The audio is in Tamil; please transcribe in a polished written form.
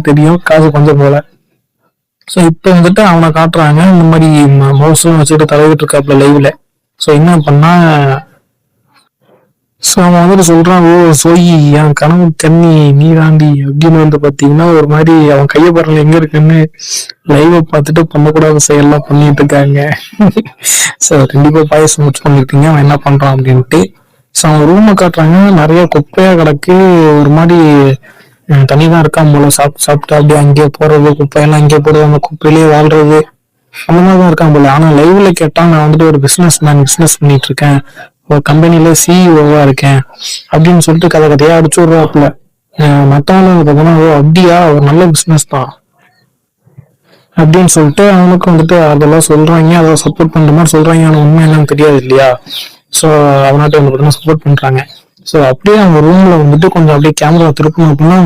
இருக்குன்னு தெரியும், காசு கொஞ்சம் போல. ஸோ இப்போ வந்துட்டு அவனை காட்டுறாங்க இந்த மாதிரி மவுஸ்லாம் வச்சுட்டு தலைவிட்டு இருக்காப்புல லைவ்ல. ஸோ என்ன பண்ணா, ஸோ அவன் வந்துட்டு சொல்றான், ஓ சோயி என் கனவு கண்ணி நீ தாண்டி அப்படின்னு வந்து பாத்தீங்கன்னா ஒரு மாதிரி அவன் கைய பரல எங்க இருக்குன்னு லைவ பார்த்துட்டு பண்ணக்கூடாத செயல்லாம் பண்ணிட்டு இருக்காங்க. ஸோ கண்டிப்பா பாயசம் முடிச்சு பண்ணிருக்கீங்க, அவன் என்ன பண்றான் அப்படின்ட்டு. ஸோ அவன் ரூமை காட்டுறாங்க, நிறைய குப்பையா கிடக்கு, ஒரு மாதிரி தனி தான் இருக்கான் போல, சாப்பிட்டு சாப்பிட்டு அப்படியே அங்கேயே போறது, குப்பையெல்லாம் அங்கேயே போடுறது, அந்த குப்பையிலேயே வாழ்றது, அந்த மாதிரிதான் இருக்கான் போல. ஆனா லைவ்ல கேட்டா நான் வந்துட்டு ஒரு பிசினஸ் பண்ணிட்டு இருக்கேன், ஒரு கம்பெனில சிஇஓவா இருக்கேன் அப்படின்னு சொல்லிட்டு கதை கதையா அடிச்சு விடுறாப்புல. மத்தவங்க பார்த்தோம்னா ஓ அப்படியா, ஒரு நல்ல பிசினஸ் தான் அப்படின்னு சொல்லிட்டு அவனுக்கு வந்துட்டு அதெல்லாம் சொல்றாங்க, அதை சப்போர்ட் பண்ற மாதிரி சொல்றாங்க. ஆனா உண்மை என்னன்னு தெரியாது இல்லையா. ஸோ அவனாட்ட வந்து பார்த்தீங்கன்னா சப்போர்ட் பண்றாங்க. ஸோ அப்படியே அவங்க ரூம்ல வந்துட்டு கொஞ்சம் அப்படியே கேமரா திருப்பணும் அப்படின்னா